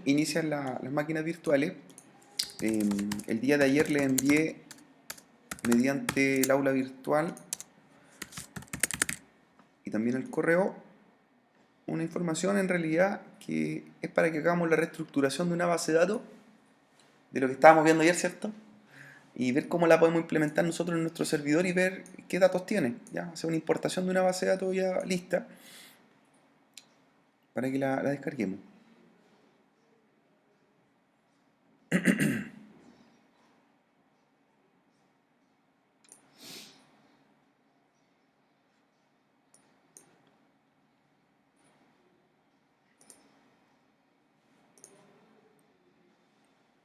inician las máquinas virtuales. El día de ayer les envié mediante el aula virtual y también el correo una información en realidad que es para que hagamos la reestructuración de una base de datos de lo que estábamos viendo ayer, ¿cierto? Y ver cómo la podemos implementar nosotros en nuestro servidor y ver qué datos tiene, ¿ya? Hacer una importación de una base de datos ya lista para que la descarguemos.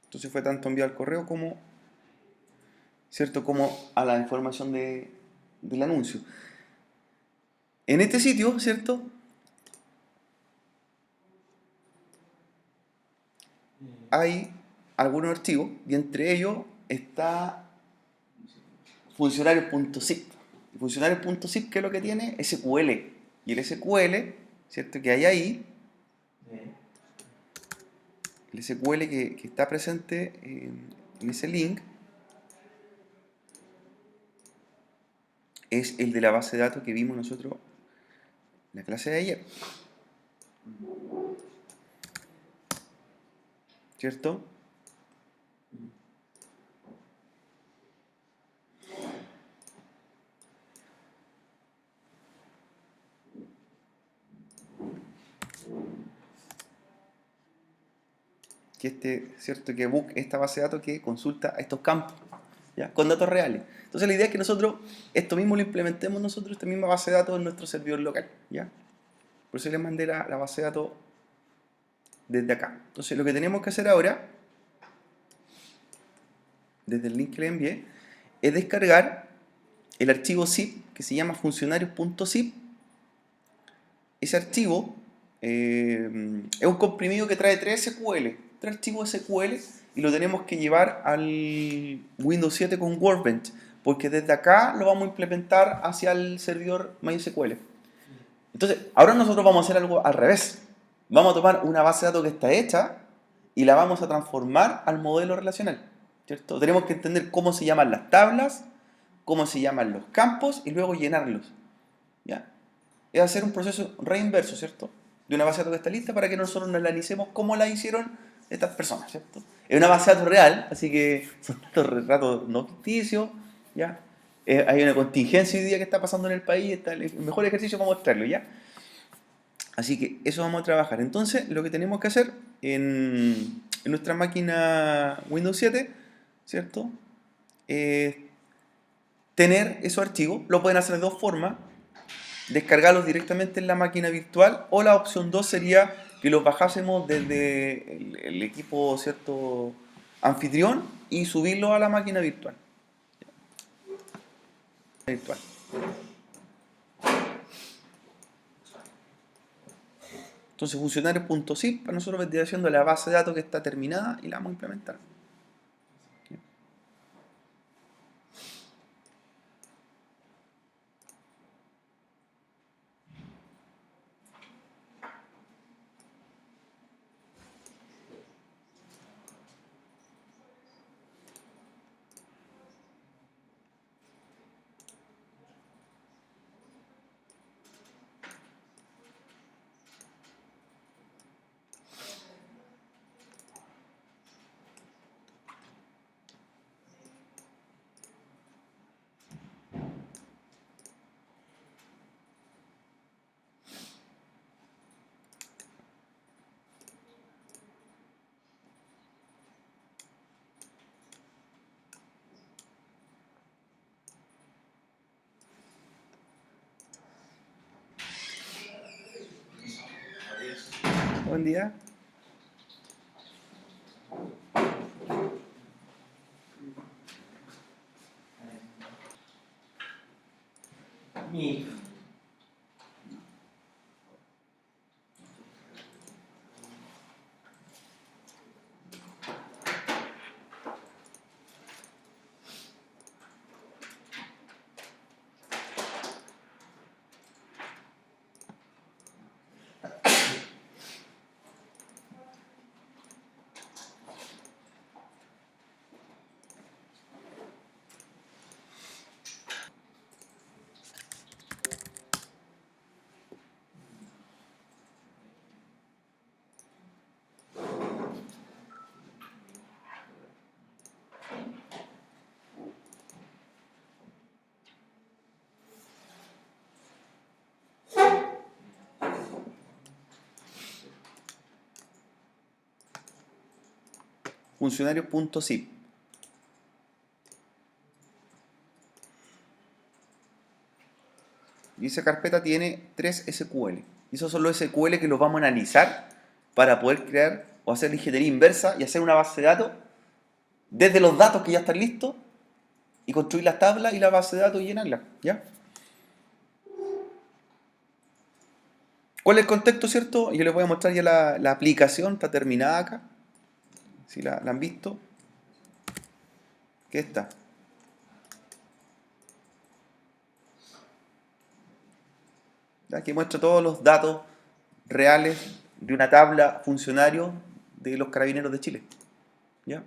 Entonces fue tanto enviado al correo como, ¿cierto? Como a la información del anuncio. En este sitio, ¿cierto? Hay algunos archivos y entre ellos está funcionarios.zip. Funcionarios.zip, ¿qué es lo que tiene? SQL. Y el SQL, ¿cierto? Que hay ahí, el SQL que está presente en ese link, es el de la base de datos que vimos nosotros en la clase de ayer, ¿cierto? Que ¿cierto? Que book esta base de datos que consulta a estos campos, ¿ya? Con datos reales. Entonces la idea es que nosotros esto mismo lo implementemos nosotros, esta misma base de datos en nuestro servidor local, ¿ya? Por eso les mandé la base de datos desde acá. Entonces lo que tenemos que hacer ahora, desde el link que les envié, es descargar el archivo zip que se llama funcionarios.zip. Ese archivo es un comprimido que trae 3 SQL, 3 archivos SQL, y lo tenemos que llevar al Windows 7 con Workbench, porque desde acá lo vamos a implementar hacia el servidor MySQL. Entonces, ahora nosotros vamos a hacer algo al revés. Vamos a tomar una base de datos que está hecha y la vamos a transformar al modelo relacional, ¿cierto? Tenemos que entender cómo se llaman las tablas, cómo se llaman los campos y luego llenarlos, ¿ya? Es hacer un proceso reinverso, ¿cierto? De una base de datos que está lista para que nosotros nos analicemos cómo la hicieron estas personas, ¿cierto? Es una base de datos real, así que son datos no ficticios, ¿ya? Hay una contingencia hoy día que está pasando en el país, está el mejor ejercicio para mostrarlo, ¿ya? Así que eso vamos a trabajar. Entonces, lo que tenemos que hacer en nuestra máquina Windows 7, ¿cierto? Es tener esos archivos. Lo pueden hacer de dos formas: descargarlos directamente en la máquina virtual, o la opción 2 sería que los bajásemos desde el equipo, ¿cierto?, anfitrión, y subirlos a la máquina virtual. Entonces, funcionarios.zip para nosotros vendría siendo la base de datos que está terminada y la vamos a implementar. Buen día. funcionarios.zip. Y esa carpeta tiene 3 SQL. Y esos son los SQL que los vamos a analizar para poder crear o hacer la ingeniería inversa y hacer una base de datos desde los datos que ya están listos y construir las tablas y la base de datos y llenarla. ¿Ya? ¿Cuál es el contexto, cierto? Yo les voy a mostrar ya la aplicación, está terminada acá. Si la han visto. ¿Qué está? Aquí muestra todos los datos reales de una tabla funcionario de los Carabineros de Chile. ¿Ya?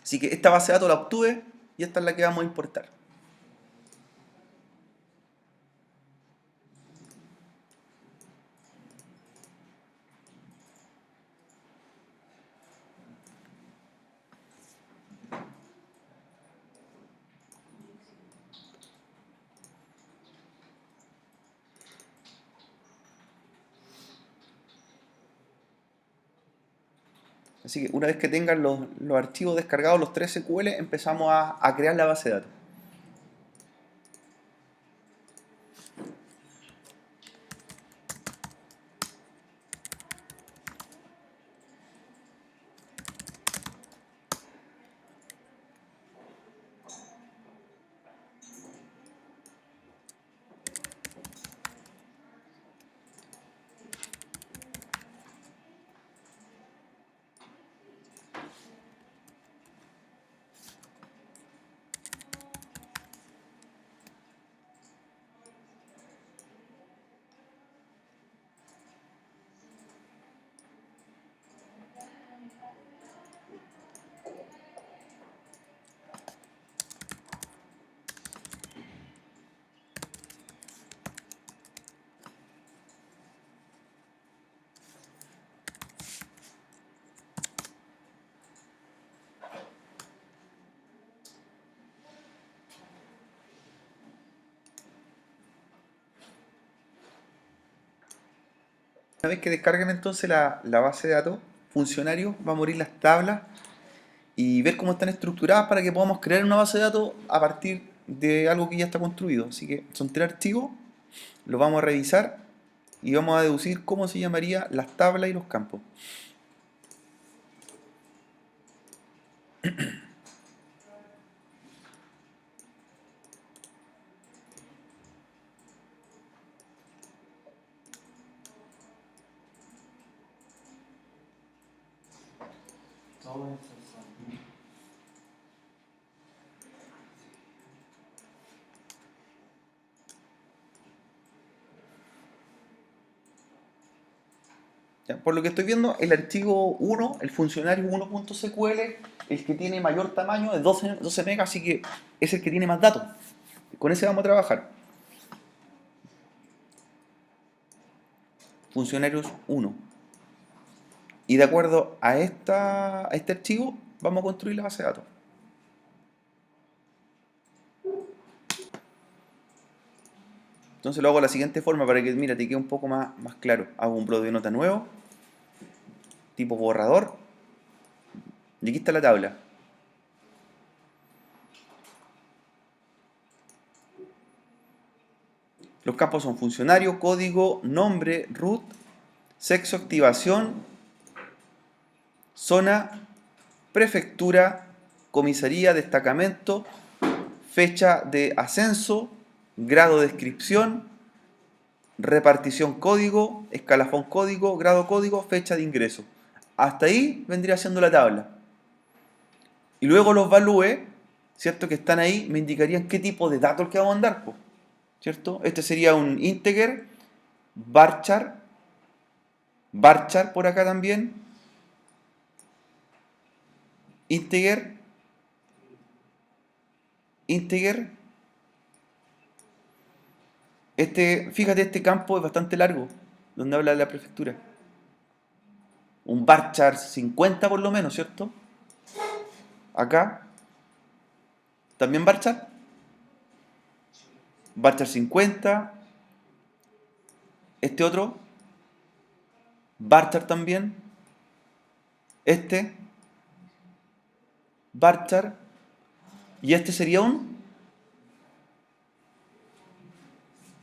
Así que esta base de datos la obtuve y esta es la que vamos a importar. Así que una vez que tengan los archivos descargados, los 3 SQL, empezamos a crear la base de datos. Una vez que descarguen entonces la base de datos, funcionarios, vamos a abrir las tablas y ver cómo están estructuradas para que podamos crear una base de datos a partir de algo que ya está construido. Así que son 3 archivos, los vamos a revisar y vamos a deducir cómo se llamaría las tablas y los campos. Ya, por lo que estoy viendo, el archivo 1, el funcionario 1.sql, el que tiene mayor tamaño es 12 megas, así que es el que tiene más datos. Con ese vamos a trabajar. Funcionarios 1. Y de acuerdo a este archivo, vamos a construir la base de datos. Entonces lo hago de la siguiente forma para que, mira, te quede un poco más claro. Hago un bloque de nota nuevo, tipo borrador, y aquí está la tabla. Los campos son funcionario, código, nombre, root, sexo, activación, zona, prefectura, comisaría, destacamento, fecha de ascenso, grado de descripción, repartición código, escalafón código, grado código, fecha de ingreso. Hasta ahí vendría siendo la tabla. Y luego los valúes, ¿cierto? Que están ahí, me indicarían qué tipo de datos que vamos a andar, ¿cierto? Este sería un integer, varchar por acá también, integer, fíjate, este campo es bastante largo, donde habla de la prefectura. Un varchar 50 por lo menos, ¿cierto? Acá, también varchar. Varchar 50. Este otro, varchar también. este varchar, y este sería un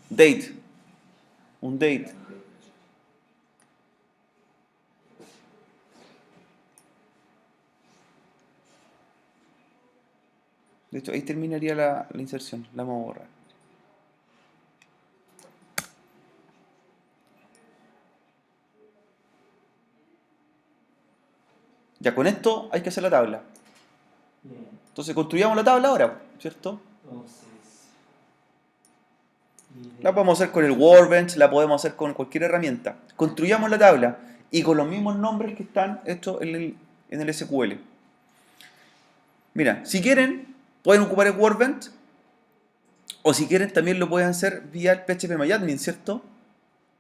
date. Un date. De hecho, ahí terminaría la inserción. La vamos a borrar. Ya con esto hay que hacer la tabla. Bien. Entonces construyamos la tabla ahora, ¿cierto? Entonces, La podemos hacer con el Workbench, la podemos hacer con cualquier herramienta. Construyamos la tabla y con los mismos nombres que están hechos en el SQL. Mira, si quieren, pueden ocupar el Workbench, o si quieren también lo pueden hacer vía el PHP ¿cierto?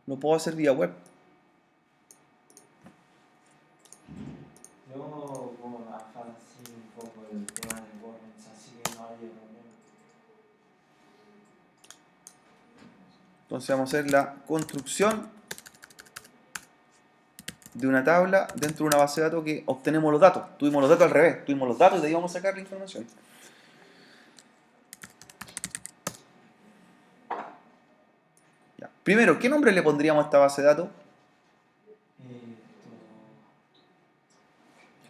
Lo puedo hacer vía web. yo voy a bajar así un poco el tema del Workbench, así que no haya problema. Entonces vamos a hacer la construcción de una tabla dentro de una base de datos que obtenemos los datos. Tuvimos los datos al revés, tuvimos los datos y de ahí vamos a sacar la información. Ya. Primero, ¿qué nombre le pondríamos a esta base de datos?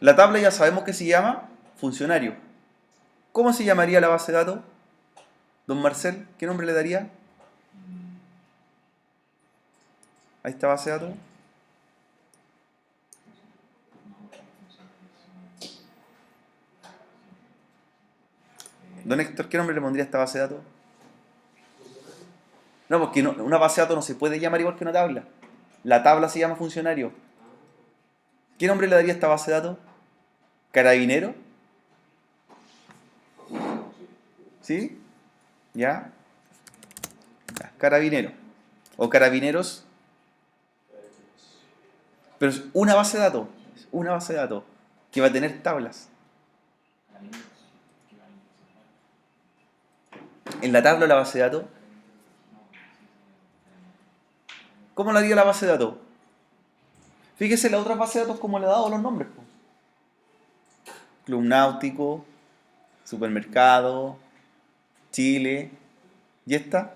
La tabla ya sabemos que se llama funcionario. ¿Cómo se llamaría la base de datos? Don Marcel, ¿qué nombre le daría a esta base de datos? Don Héctor, ¿qué nombre le pondría a esta base de datos? No, porque una base de datos no se puede llamar igual que una tabla. La tabla se llama funcionario. ¿Qué nombre le daría a esta base de datos? ¿Carabinero? ¿Sí? ¿Ya? Ya, carabinero. O carabineros. Pero es una base de datos. Es una base de datos que va a tener tablas. En la tabla de la base de datos, ¿cómo la haría la base de datos? Fíjese las otras bases de datos como le he dado los nombres. Po. Club Náutico, Supermercado, Chile. ¿Y esta?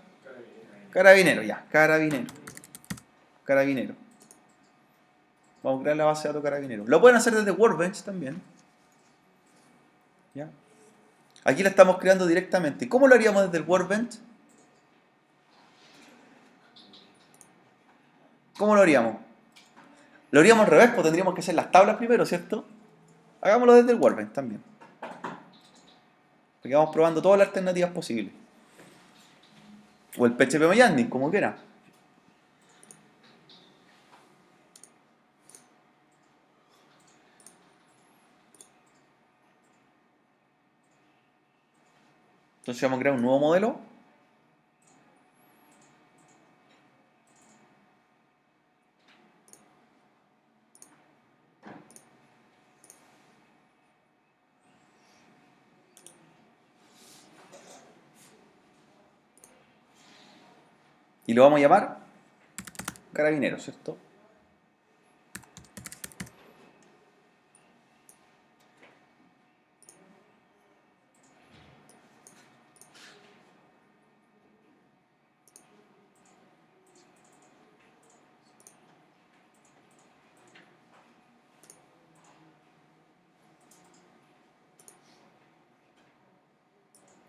Carabinero, ya. Carabinero. Carabinero. Vamos a crear la base de datos carabinero. Lo pueden hacer desde Workbench también. ¿Ya? Aquí la estamos creando directamente. ¿Cómo lo haríamos desde el Workbench? ¿Cómo lo haríamos? Lo haríamos al revés, pues tendríamos que hacer las tablas primero, ¿cierto? Hagámoslo desde el Workbench también. Porque vamos probando todas las alternativas posibles. O el PHP Mojang, como quiera. Entonces vamos a crear un nuevo modelo. Y lo vamos a llamar carabinero, ¿cierto?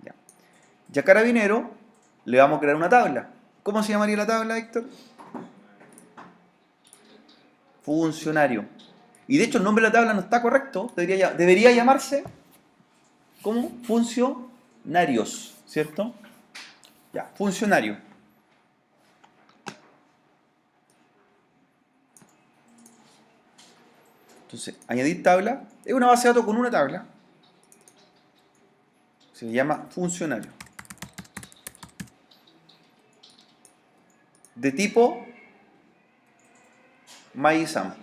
Ya. Y a carabinero le vamos a crear una tabla. ¿Cómo se llamaría la tabla, Héctor? Funcionario. Y de hecho el nombre de la tabla no está correcto. Debería llamarse como funcionarios, ¿cierto? Ya, funcionario. Entonces, añadir tabla. Es una base de datos con una tabla. Se llama funcionario. De tipo MyISAM.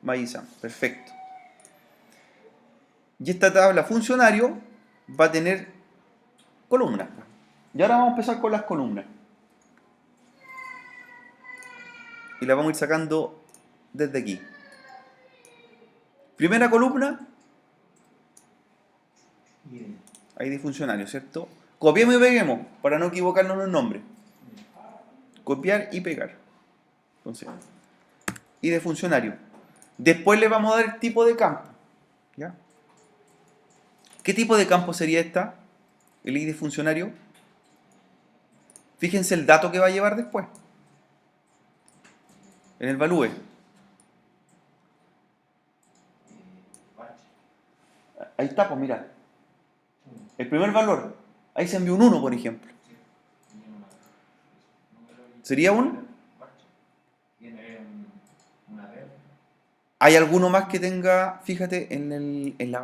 MyISAM, perfecto. Y esta tabla funcionario va a tener columnas. Y ahora vamos a empezar con las columnas. Y las vamos a ir sacando desde aquí. Primera columna, ID. ID funcionario, ¿cierto? Copiemos y peguemos para no equivocarnos en los nombres. Copiar y pegar. Entonces, ID funcionario. Después le vamos a dar el tipo de campo. ¿Ya? ¿Qué tipo de campo sería esta? El ID funcionario. Fíjense el dato que va a llevar después. En el value. Parche. Ahí está, pues mira. El primer valor. Ahí se envió un 1, por ejemplo. ¿Sería un? Parche. Tiene una red. ¿Hay alguno más que tenga, fíjate, en el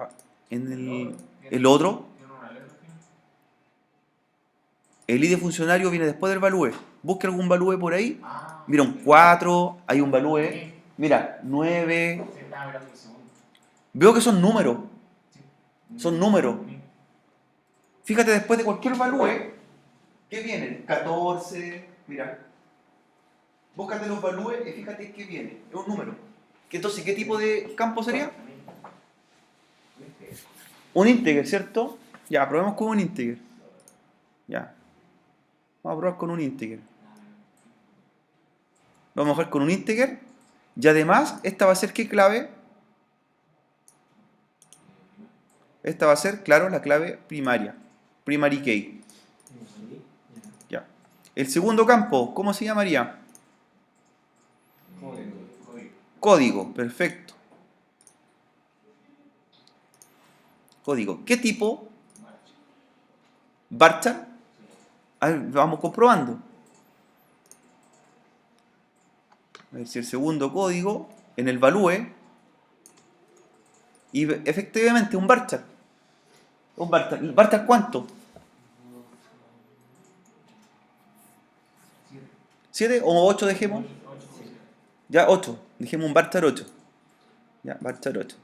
otro? Tiene una letra al final. El ID funcionario viene después del value. Busque algún value por ahí. Ah, Mira, un 4, hay un value. Mira, 9. sí, estaba mirando el segundo. Veo que son números. Sí. Son números. Fíjate después de cualquier value, ¿qué vienen? 14, mira. Búscate los values y fíjate qué viene. Es un número. Entonces, ¿qué tipo de campo sería? Un integer, ¿cierto? Ya, probemos con un integer. Ya. Vamos a probar con un integer. Vamos a jugar con un integer. Y además, esta va a ser ¿qué clave? Esta va a ser, claro, la clave primaria. Primary key. Ya. El segundo campo, ¿cómo se llamaría? Código. Código, perfecto. Código. ¿Qué tipo? Varchar. A ver, vamos comprobando. A ver si el segundo código en el value y efectivamente un varchar. ¿Un varchar? ¿Varchar cuánto? 7 o 8 dejemos. Ya 8. Dejemos un varchar 8. Ya, varchar 8.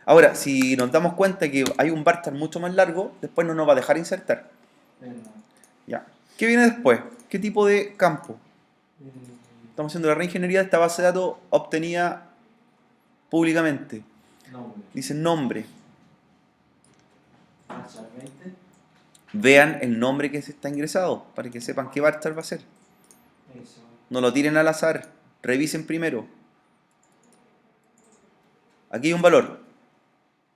Ahora, si nos damos cuenta que hay un varchar mucho más largo, después no nos va a dejar insertar. Ya. ¿Qué viene después? ¿Qué tipo de campo? Estamos haciendo la reingeniería de esta base de datos obtenida públicamente. Nombre. Dice nombre. Varchar 20. Vean el nombre que se está ingresado para que sepan qué varchar va a ser. Eso. No lo tiren al azar. Revisen primero. Aquí hay un valor.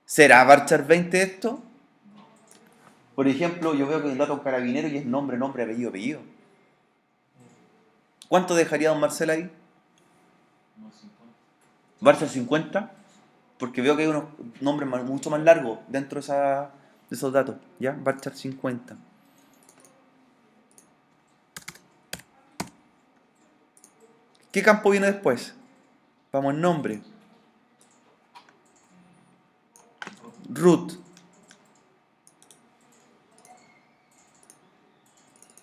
¿Será varchar 20 esto? Por ejemplo, yo veo que el dato es un carabinero y es nombre, nombre, apellido, apellido. ¿Cuánto dejaría don Marcel ahí? No, 50. ¿Varchar 50? Porque veo que hay unos nombres mucho más largos dentro de esos datos. ¿Ya? Varchar 50. ¿Qué campo viene después? Vamos en nombre. Root.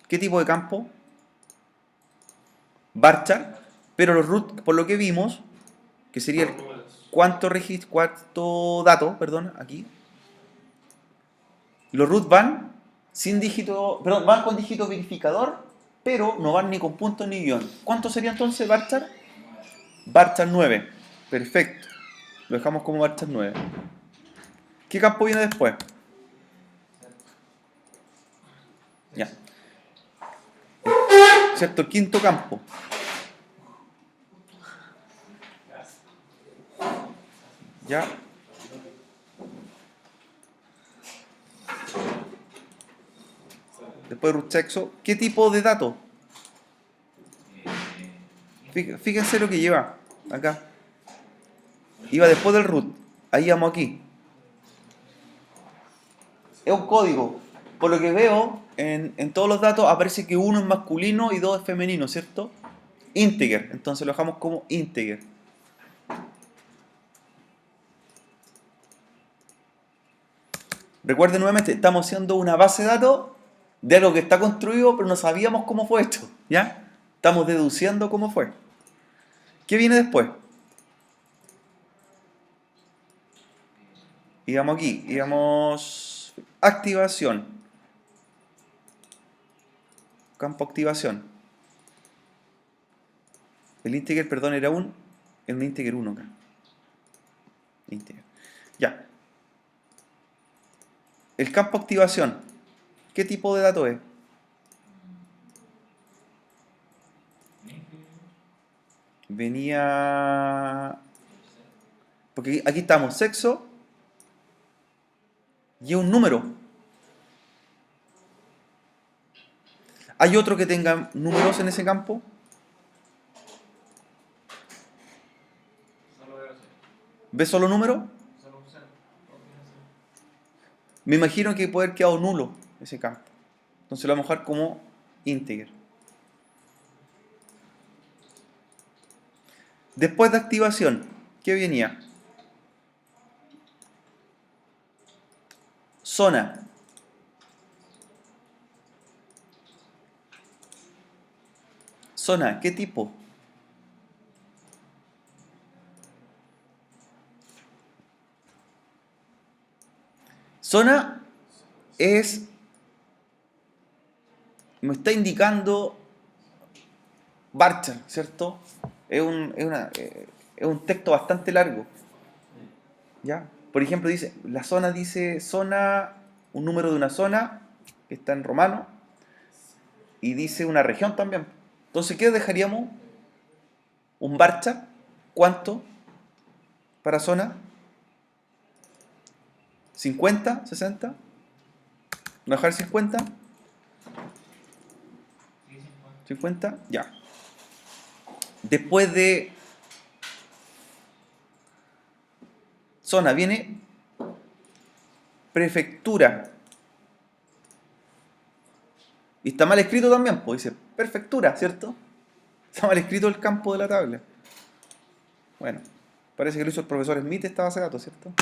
¿Qué tipo de campo? Varchar. Pero los root, por lo que vimos, que sería el cuarto dato, perdón, aquí. Los root van sin dígito, perdón, van con dígito verificador, pero no van ni con punto ni guión. ¿Cuánto sería entonces varchar? Varchar 9. Perfecto. Lo dejamos como varchar 9. ¿Qué campo viene después? Ya. ¿Cierto? El quinto campo. ¿Ya? Después de root sexo. ¿Qué tipo de dato? Fíjense lo que lleva acá. Iba después del root. Ahí vamos aquí. Es un código. Por lo que veo, en todos los datos aparece que uno es masculino y dos es femenino, ¿cierto? Integer. Entonces lo dejamos como integer. Recuerden nuevamente, estamos haciendo una base de datos de algo que está construido, pero no sabíamos cómo fue hecho. ¿Ya? Estamos deduciendo cómo fue. ¿Qué viene después? Íbamos aquí, íbamos activación. Campo activación. El integer, perdón, era un integer 1 acá. Integer. Ya. El campo activación. ¿Qué tipo de dato es? Venía... Porque aquí estamos, sexo y un número. ¿Hay otro que tenga números en ese campo? Solo veo cero. ¿Ves solo número? Solo un cero. Todo tiene cero. Me imagino que puede haber quedado nulo ese campo. Entonces lo vamos a dejar como integer. Después de activación, ¿qué venía? Zona. Zona, ¿qué tipo? Zona es... me está indicando varchar, ¿cierto? Es un texto bastante largo. ¿Ya? Por ejemplo, dice, la zona dice zona, un número de una zona, que está en romano, y dice una región también. Entonces, ¿qué dejaríamos? Un varchar, ¿cuánto para zona? ¿50? ¿60? ¿No dejar 50? Sí, ¿50? 50. Ya. Después de zona viene prefectura. Y está mal escrito también, pues dice prefectura, ¿cierto? Está mal escrito el campo de la tabla. Bueno, parece que lo hizo el profesor Smith esta base de datos, ¿cierto?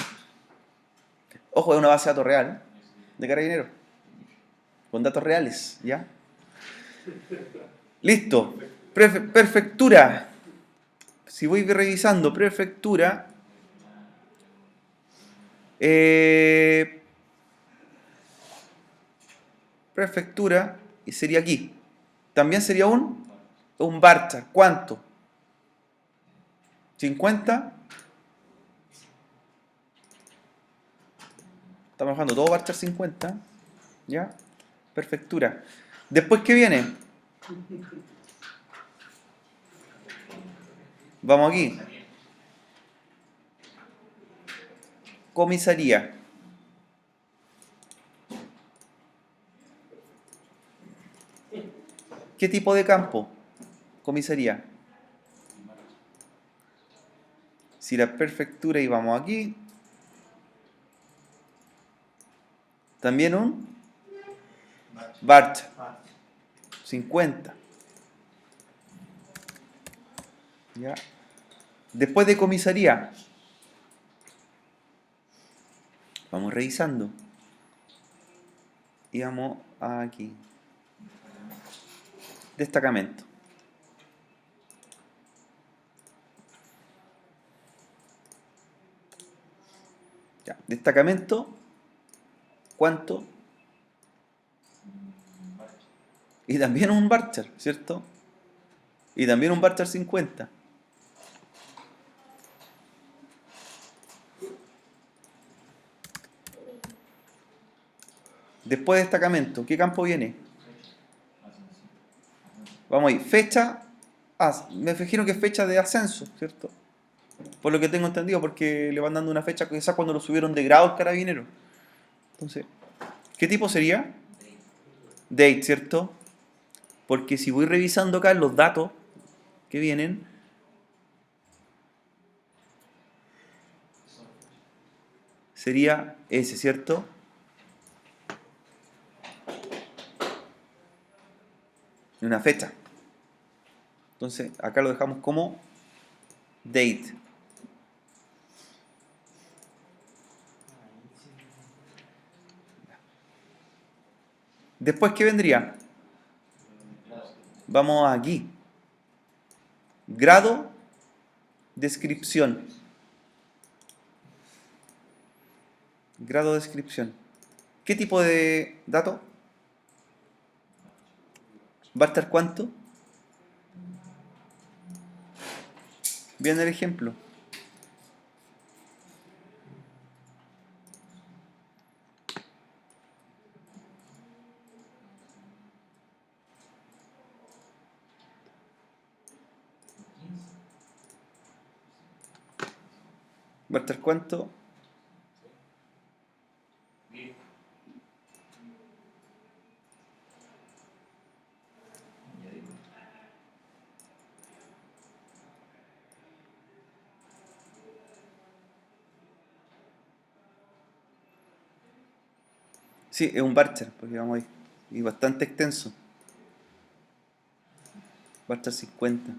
Ojo, es una base de datos real, de carabineros, con datos reales, ¿ya? Listo. Prefectura. Si voy revisando prefectura, eh, prefectura, y sería aquí. También sería un varchar. ¿Cuánto? ¿50? Estamos bajando todo varchar 50. ¿Ya? Prefectura. Después, ¿qué viene? Vamos aquí. Comisaría. ¿Qué tipo de campo? Comisaría. Si la prefectura y vamos aquí. También un varchar. 50. ¿Ya? Después de comisaría. Vamos revisando. Y vamos aquí. Destacamento. Ya. Destacamento. ¿Cuánto? Y también un varchar, ¿cierto? Y también un varchar 50. Después de destacamento, ¿qué campo viene? Vamos ahí, fecha. Me imagino que es fecha de ascenso, ¿cierto? Por lo que tengo entendido, porque le van dando una fecha, quizás cuando lo subieron de grado al carabinero. Entonces, ¿qué tipo sería? Date, ¿cierto? Porque si voy revisando acá los datos que vienen, sería ese, ¿cierto? Una fecha. Entonces, acá lo dejamos como date. Después, ¿qué vendría? Vamos aquí. Grado, descripción. Grado, descripción. ¿Qué tipo de dato? ¿Va a estar cuánto? Viene el ejemplo. ¿Va a estar cuánto? Sí, es un Barcher, porque vamos ahí. Y bastante extenso. Barcher 50.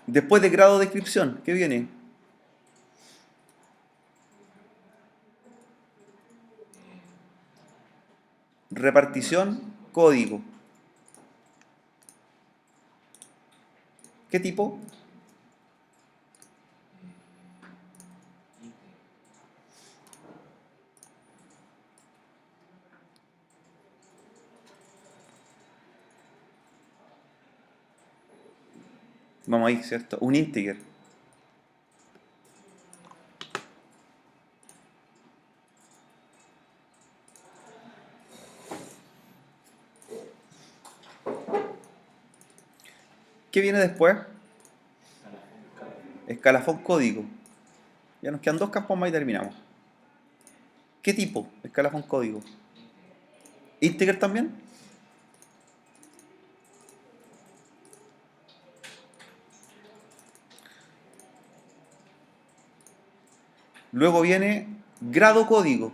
Después de grado de descripción, ¿qué viene? Repartición, código. ¿Qué tipo? Vamos ahí, ¿cierto? Un integer. ¿Qué viene después? Escalafón código. Ya nos quedan dos campos más y terminamos. ¿Qué tipo? Escalafón código. ¿Integer también? Luego viene grado código.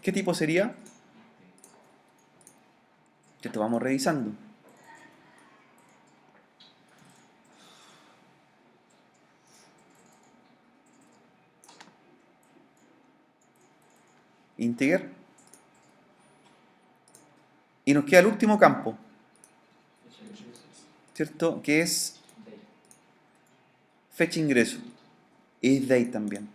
¿Qué tipo sería? Esto vamos revisando. Integer. Y nos queda el último campo, ¿cierto? Que es fecha ingreso. Es date también.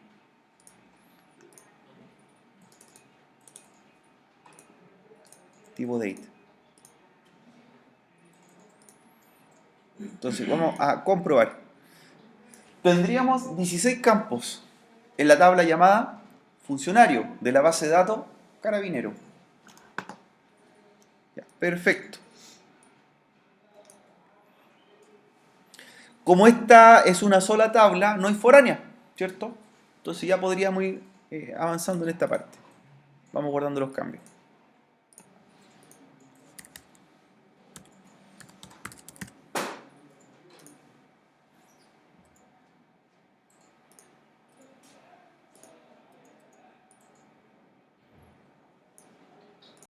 Tipo date. Entonces vamos a comprobar. Tendríamos 16 campos en la tabla llamada funcionario de la base de datos carabinero. Ya, perfecto. Como esta es una sola tabla, no hay foránea, ¿cierto? Entonces ya podríamos ir avanzando en esta parte. Vamos guardando los cambios.